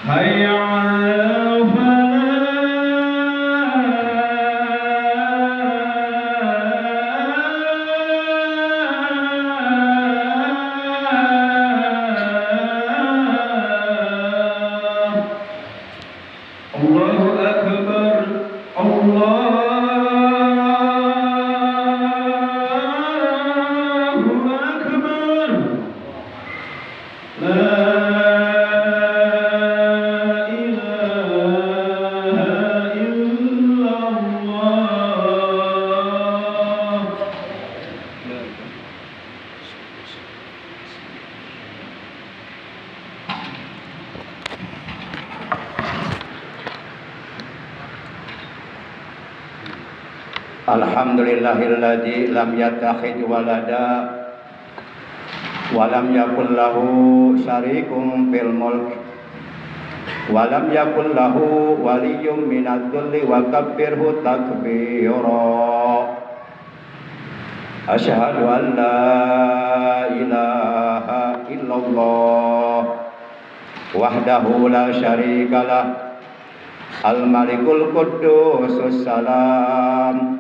حي على الفلاح. الله أكبر. الله أكبر. لا إله إلا الله. Alhamdulillahilladzi lam yattakhidh walada wa lam yakul lahu syarikun fil mulk wa lam yakul lahu waliyyun minadh-dhulli wa kabbirhu takbira. Asyhadu an la ilaha illallah wahdahu la syarikalah al-malikul quddusus salam.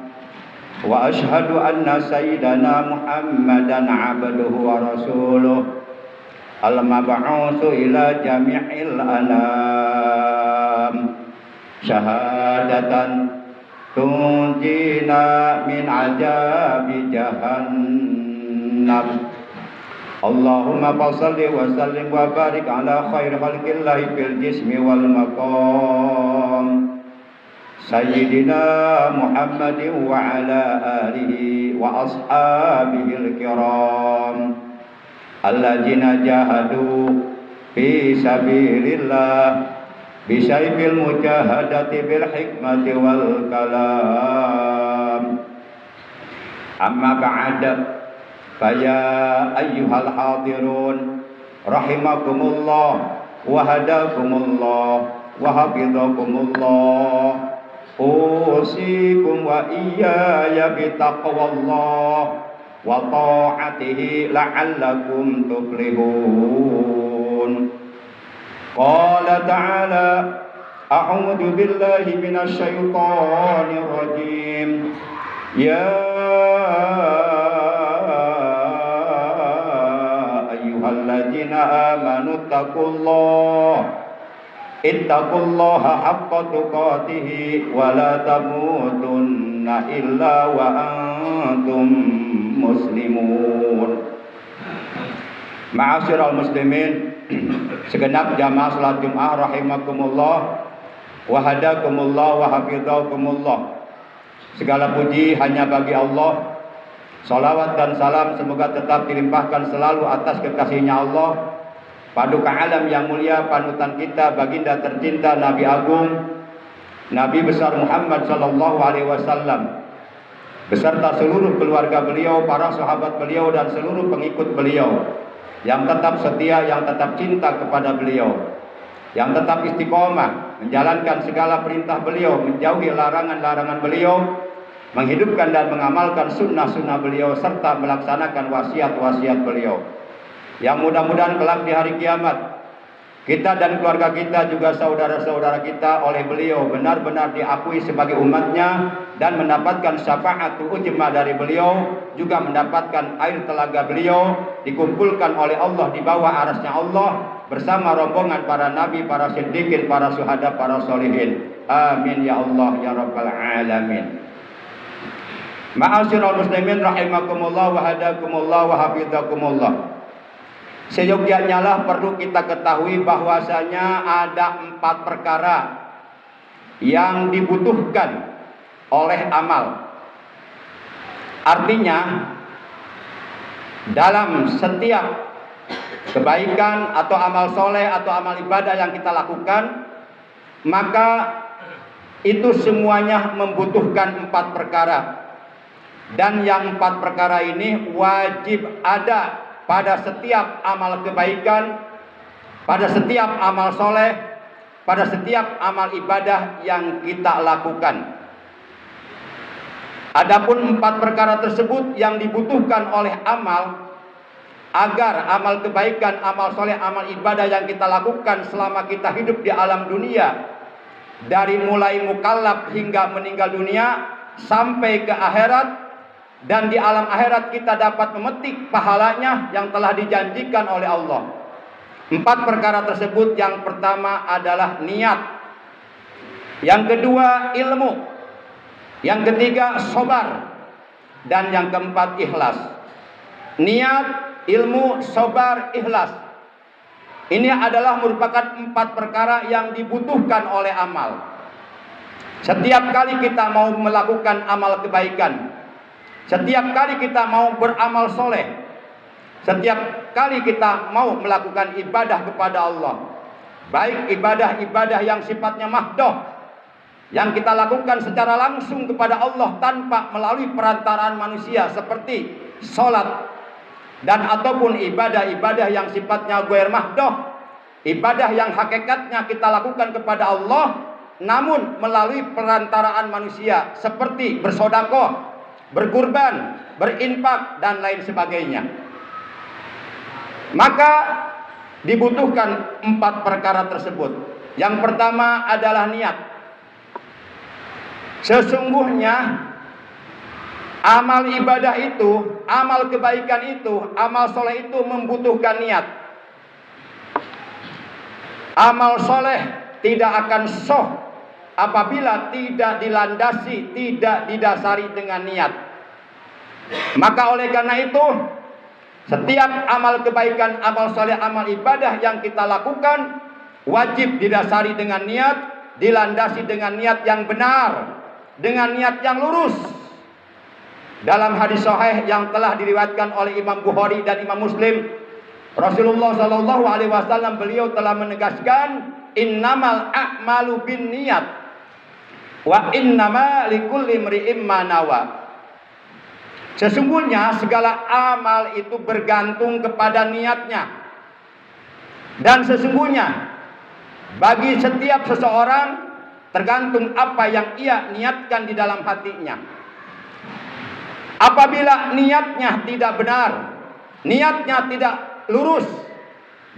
Wa ashhadu anna sayyidana Muhammadan abduhu wa rasuluh al-mab'utsu ila jami'il anam syahadatan tunjina min azabi jahannam. Allahumma shalli wa sallim wa barik ala khairi khalqillahi fil jismi wal maqam Sayyidina Muhammadin wa ala alihi wa ashabihil kiram alladzina jahadu fi sabilillah bisayfil mujahadati bil hikmati wal kalam. Amma ba'da faya ayyuhal hadirun rahimakumullah wa hadakumullah wa hafizakumullah. Usikum wa iyaya bitaqwallah wa ta'atihi la'allakum tuflihun. Qala ta'ala a'udzu billahi minasy syaithanir rajim. Ya ayyuhalladzina amanu taqullaha ittaqullaha haqqa tuqatih wa la tamutunna illa wa antum muslimun. Ma'asyiral muslimin, segenap jamaah salat Jumat rahimakumullah wa hadakumullah wa hafizakumullah. Segala puji hanya bagi Allah. Salawat dan salam semoga tetap dilimpahkan selalu atas kekasihnya Allah, Paduka alam yang mulia, panutan kita, baginda tercinta Nabi Agung, Nabi besar Muhammad sallallahu alaihi wasallam, beserta seluruh keluarga beliau, para sahabat beliau dan seluruh pengikut beliau yang tetap setia, yang tetap cinta kepada beliau, yang tetap istiqomah menjalankan segala perintah beliau, menjauhi larangan-larangan beliau, menghidupkan dan mengamalkan sunnah-sunnah beliau serta melaksanakan wasiat-wasiat beliau. Yang mudah-mudahan kelak di hari kiamat kita dan keluarga kita juga saudara-saudara kita oleh beliau benar-benar diakui sebagai umatnya dan mendapatkan syafaat ujma dari beliau, juga mendapatkan air telaga beliau, dikumpulkan oleh Allah di bawah arasnya Allah bersama rombongan para nabi, para siddiqin, para syuhada, para solihin. Amin ya Allah ya rabbal alamin. Ma'asyiral muslimin rahimakumullah wa hadakumullah wa hafizakumullah. Seyogyanya lah perlu kita ketahui bahwasanya ada 4 perkara yang dibutuhkan oleh amal. Artinya dalam setiap kebaikan atau amal soleh atau amal ibadah yang kita lakukan, maka itu semuanya membutuhkan 4 perkara. Dan yang 4 perkara ini wajib ada pada setiap amal kebaikan, pada setiap amal soleh, pada setiap amal ibadah yang kita lakukan. Adapun 4 perkara tersebut yang dibutuhkan oleh amal, agar amal kebaikan, amal soleh, amal ibadah yang kita lakukan selama kita hidup di alam dunia, dari mulai mukallaf hingga meninggal dunia sampai ke akhirat, dan di alam akhirat kita dapat memetik pahalanya yang telah dijanjikan oleh Allah. 4 perkara tersebut, yang pertama adalah niat, yang kedua ilmu, yang ketiga sabar, dan yang keempat ikhlas. Niat, ilmu, sabar, ikhlas. Ini adalah merupakan 4 perkara yang dibutuhkan oleh amal. Setiap kali kita mau melakukan amal kebaikan, setiap kali kita mau beramal soleh, setiap kali kita mau melakukan ibadah kepada Allah, baik ibadah-ibadah yang sifatnya mahdoh, yang kita lakukan secara langsung kepada Allah tanpa melalui perantaraan manusia seperti sholat, dan ataupun ibadah-ibadah yang sifatnya ghair mahdoh, ibadah yang hakikatnya kita lakukan kepada Allah namun melalui perantaraan manusia seperti bersedekah, berkurban, berinfak, dan lain sebagainya. Maka dibutuhkan 4 perkara tersebut. Yang pertama adalah niat. Sesungguhnya amal ibadah itu, amal kebaikan itu, amal soleh itu membutuhkan niat. Amal soleh tidak akan sah apabila tidak dilandasi, tidak didasari dengan niat. Maka oleh karena itu, setiap amal kebaikan, amal soleh, amal ibadah yang kita lakukan wajib didasari dengan niat, dilandasi dengan niat yang benar, dengan niat yang lurus. Dalam hadis sahih yang telah diriwayatkan oleh Imam Bukhari dan Imam Muslim, Rasulullah Shallallahu Alaihi Wasallam beliau telah menegaskan, innamal a'malu bin niat, wa innama likulli imri'in ma nawa. Sesungguhnya segala amal itu bergantung kepada niatnya, dan sesungguhnya bagi setiap seseorang tergantung apa yang ia niatkan di dalam hatinya. Apabila niatnya tidak benar, niatnya tidak lurus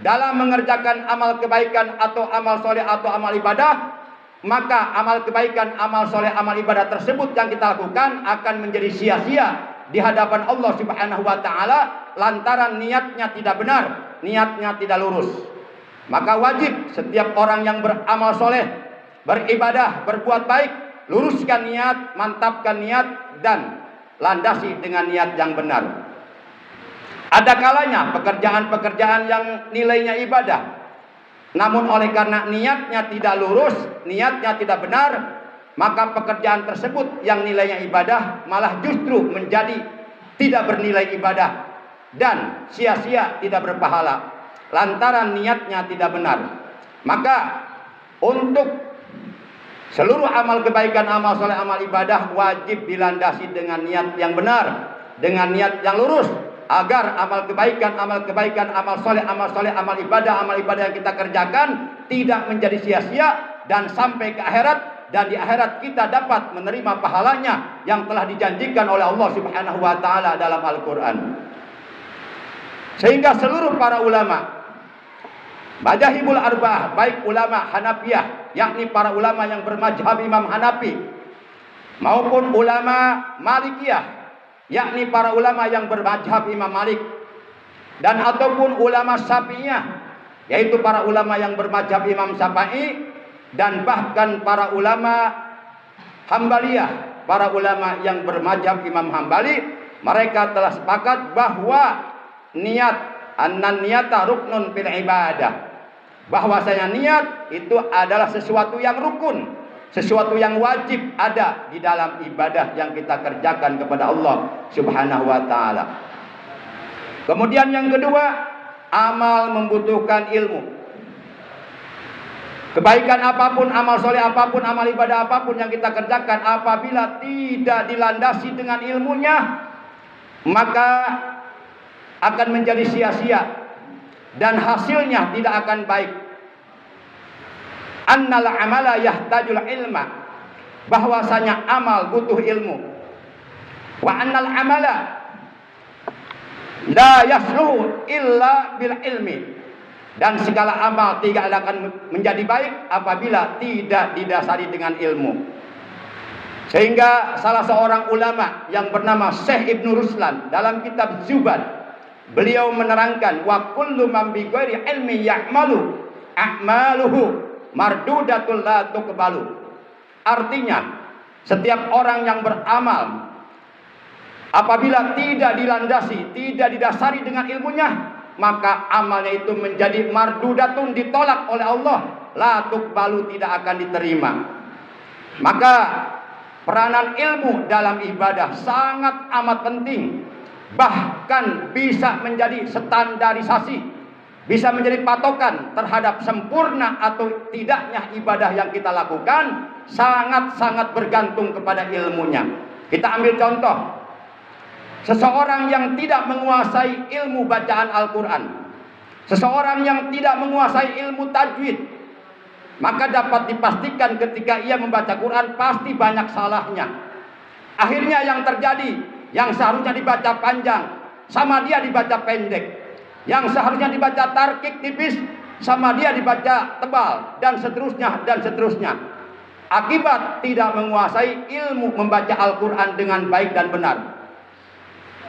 dalam mengerjakan amal kebaikan atau amal soleh atau amal ibadah, maka amal kebaikan, amal soleh, amal ibadah tersebut yang kita lakukan akan menjadi sia-sia di hadapan Allah Subhanahu wa Ta'ala, lantaran niatnya tidak benar, niatnya tidak lurus. Maka wajib setiap orang yang beramal soleh, beribadah, berbuat baik, luruskan niat, mantapkan niat, dan landasi dengan niat yang benar. Ada kalanya pekerjaan-pekerjaan yang nilainya ibadah, namun oleh karena niatnya tidak lurus, niatnya tidak benar, maka pekerjaan tersebut yang nilainya ibadah malah justru menjadi tidak bernilai ibadah dan sia-sia, tidak berpahala, lantaran niatnya tidak benar. Maka untuk seluruh amal kebaikan, amal soleh, amal ibadah wajib dilandasi dengan niat yang benar, dengan niat yang lurus, agar amal kebaikan, amal soleh, amal ibadah yang kita kerjakan tidak menjadi sia-sia dan sampai ke akhirat, dan di akhirat kita dapat menerima pahalanya yang telah dijanjikan oleh Allah Subhanahu wa Ta'ala dalam Al-Quran. Sehingga seluruh para ulama Madzhabul arba'ah, baik ulama Hanafiyah, yakni para ulama yang bermadzhab Imam Hanafi, maupun ulama Malikiyah, yakni para ulama yang bermadzhab Imam Malik, dan ataupun ulama Syafi'iyah, yaitu para ulama yang bermadzhab Imam Syafi'i, dan bahkan para ulama Hambaliyah, para ulama yang bermadzhab Imam Hambali, mereka telah sepakat bahwa niat, annan niyata ruknun fil ibadah, bahwasanya niat itu adalah sesuatu yang rukun, sesuatu yang wajib ada di dalam ibadah yang kita kerjakan kepada Allah Subhanahu wa Ta'ala. Kemudian yang kedua, amal membutuhkan ilmu. Kebaikan apapun, amal soleh apapun, amal ibadah apapun yang kita kerjakan, apabila tidak dilandasi dengan ilmunya, maka akan menjadi sia-sia dan hasilnya tidak akan baik. Annal amala yahtajul ilma, bahwasanya amal butuh ilmu. Wa annal amala La yasluhu illa bil ilmi. Dan segala amal tidak akan menjadi baik apabila tidak didasari dengan ilmu. Sehingga salah seorang ulama yang bernama Syekh Ibnu Ruslan dalam kitab Zubad, beliau menerangkan wa kullu man bi ghairi ilmi ya'malu a'maluhu mardudatul la tuqbalu. Artinya, setiap orang yang beramal apabila tidak dilandasi, tidak didasari dengan ilmunya, maka amalnya itu menjadi mardudatun, ditolak oleh Allah, la tuqbalu, tidak akan diterima. Maka peranan ilmu dalam ibadah sangat amat penting, bahkan bisa menjadi standarisasi, bisa menjadi patokan terhadap sempurna atau tidaknya ibadah yang kita lakukan, sangat-sangat bergantung kepada ilmunya. Kita ambil contoh, seseorang yang tidak menguasai ilmu bacaan Al-Quran, seseorang yang tidak menguasai ilmu tajwid, maka dapat dipastikan ketika ia membaca Quran pasti banyak salahnya. Akhirnya yang terjadi, yang seharusnya dibaca panjang sama dia dibaca pendek, yang seharusnya dibaca tarkik tipis sama dia dibaca tebal, dan seterusnya dan seterusnya. Akibat tidak menguasai ilmu membaca Al-Quran dengan baik dan benar.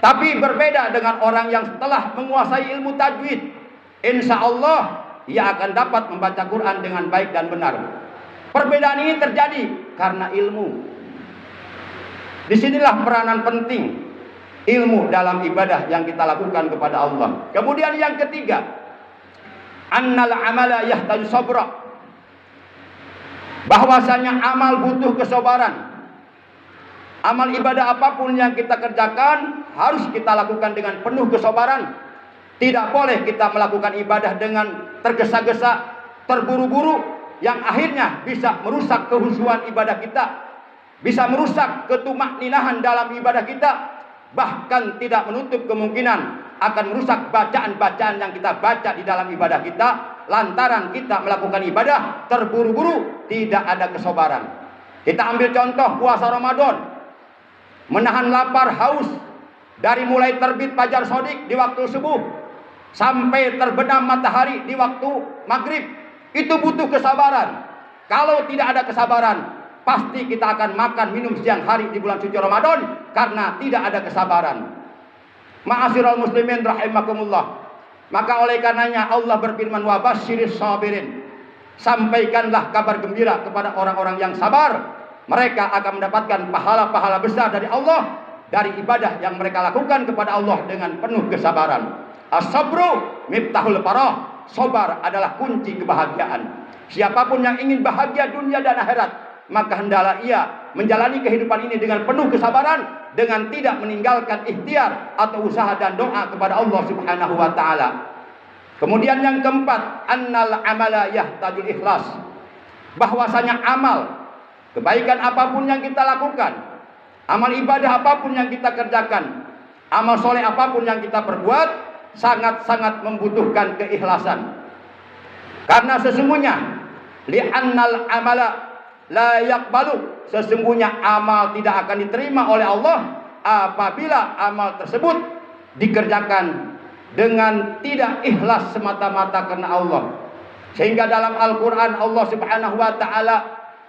Tapi berbeda dengan orang yang setelah menguasai ilmu tajwid, insya Allah ia akan dapat membaca Quran dengan baik dan benar. Perbedaan ini terjadi karena ilmu. Disinilah peranan penting ilmu dalam ibadah yang kita lakukan kepada Allah. Kemudian yang ketiga, annal amala yahtaju sabra. Bahwasanya amal butuh kesabaran. Amal ibadah apapun yang kita kerjakan harus kita lakukan dengan penuh kesabaran. Tidak boleh kita melakukan ibadah dengan tergesa-gesa, terburu-buru, yang akhirnya bisa merusak kehusuan ibadah kita, bisa merusak ketumakninahan dalam ibadah kita, bahkan tidak menutup kemungkinan akan merusak bacaan-bacaan yang kita baca di dalam ibadah kita, lantaran kita melakukan ibadah terburu-buru, tidak ada kesabaran. Kita ambil contoh puasa Ramadan, menahan lapar haus dari mulai terbit fajar shadiq di waktu subuh sampai terbenam matahari di waktu maghrib, itu butuh kesabaran. Kalau tidak ada kesabaran, pasti kita akan makan minum siang hari di bulan suci Ramadan karena tidak ada kesabaran. Ma'asyiral muslimin rahimakumullah. Maka oleh karenanya Allah berfirman, wa basyiris sabirin. Sampaikanlah kabar gembira kepada orang-orang yang sabar. Mereka akan mendapatkan pahala-pahala besar dari Allah, dari ibadah yang mereka lakukan kepada Allah dengan penuh kesabaran. As-sabru miftahul farah. Sabar adalah kunci kebahagiaan. Siapapun yang ingin bahagia dunia dan akhirat, maka hendaklah ia menjalani kehidupan ini dengan penuh kesabaran, dengan tidak meninggalkan ikhtiar atau usaha dan doa kepada Allah Subhanahu wa taala. Kemudian yang keempat, annal amala yahtajul ikhlas. Bahwasanya amal, kebaikan apapun yang kita lakukan, amal ibadah apapun yang kita kerjakan, amal soleh apapun yang kita perbuat, sangat-sangat membutuhkan keikhlasan. Karena sesungguhnya li'annal amala la yaqbalu, sesungguhnya amal tidak akan diterima oleh Allah apabila amal tersebut dikerjakan dengan tidak ikhlas semata-mata karena Allah. Sehingga dalam Al-Quran Allah Subhanahu wa ta'ala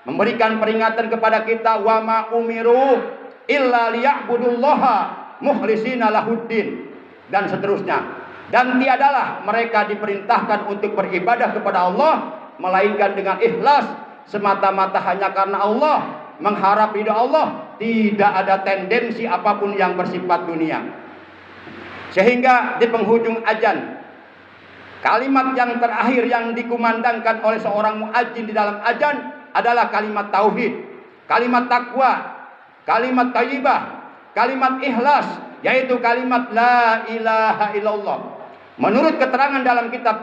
memberikan peringatan kepada kita, wa ma umiru illa liya'budullaha mukhlishina lahuddin, dan seterusnya. Dan tiadalah mereka diperintahkan untuk beribadah kepada Allah melainkan dengan ikhlas, semata-mata hanya karena Allah, mengharap ridha Allah, tidak ada tendensi apapun yang bersifat dunia. Sehingga di penghujung azan, kalimat yang terakhir yang dikumandangkan oleh seorang muadzin di dalam azan adalah kalimat tauhid, kalimat takwa, kalimat thayyibah, kalimat ikhlas, yaitu kalimat la ilaha illallah. Menurut keterangan dalam kitab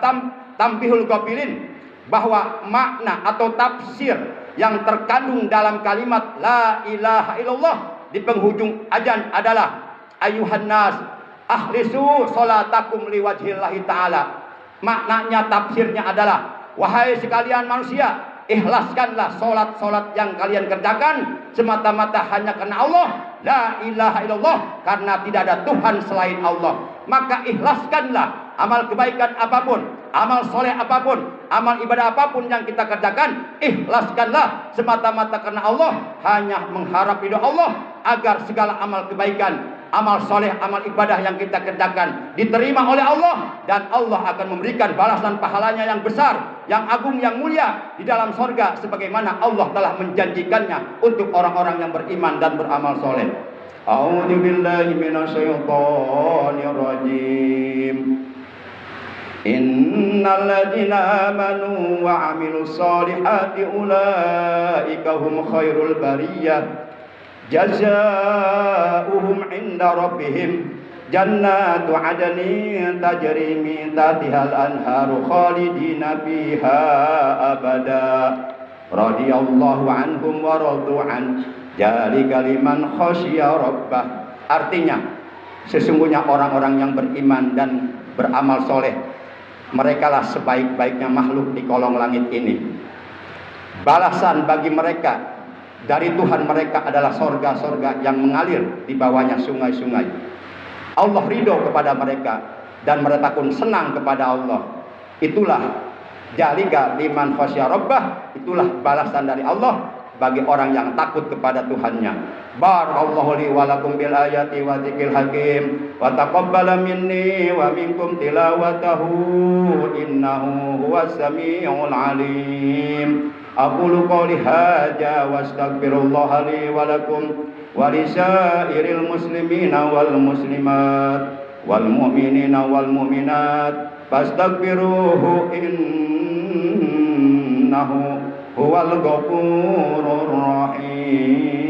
Tambihul Ghafilin, bahwa makna atau tafsir yang terkandung dalam kalimat la ilaha illallah di penghujung azan adalah ayuhan nas akhlisu sholatakum liwajhillahi ta'ala. Maknanya, tafsirnya adalah, wahai sekalian manusia, ikhlaskanlah solat-solat yang kalian kerjakan semata-mata hanya karena Allah. La ilaha illallah, karena tidak ada Tuhan selain Allah. Maka ikhlaskanlah amal kebaikan apapun, amal soleh apapun, amal ibadah apapun yang kita kerjakan, ikhlaskanlah semata-mata karena Allah, hanya mengharap ridho Allah, agar segala amal kebaikan, amal soleh, amal ibadah yang kita kerjakan diterima oleh Allah, dan Allah akan memberikan balasan pahalanya yang besar, yang agung, yang mulia di dalam sorga, sebagaimana Allah telah menjanjikannya untuk orang-orang yang beriman dan beramal soleh. A'udzu billahi minasyaitonir rajim. Innal ladzina amanu wa 'amilus solihati ulaika hum khairul bariyah. Jazaohum 'inda rabbihim jannatu 'adnin tajri min tahtihal anharu khalidina fiha abada. Radhiyallahu anhum wa radu an. Dzalika liman khasyiya rabbah. Artinya, sesungguhnya orang-orang yang beriman dan beramal soleh, merekalah sebaik-baiknya makhluk di kolong langit ini. Balasan bagi mereka dari Tuhan mereka adalah sorga-sorga yang mengalir di bawahnya sungai-sungai. Allah ridho kepada mereka dan mereka pun senang kepada Allah. Itulah dzalika liman khasyiya rabbah, itulah balasan dari Allah bagi orang yang takut kepada Tuhannya. Barakallahu li wa lakum bil ayati wa dzikril hakim wa taqabbala minni wa minkum tilawatahu innahu huwas samiul alim. Aqulu qawli hadza wa astaghfirullaha li wa lakum wa lisairil muslimina wal muslimat wal mu'minina wal mu'minat fastaghfiruhu innahu huwal ghafurur rahim.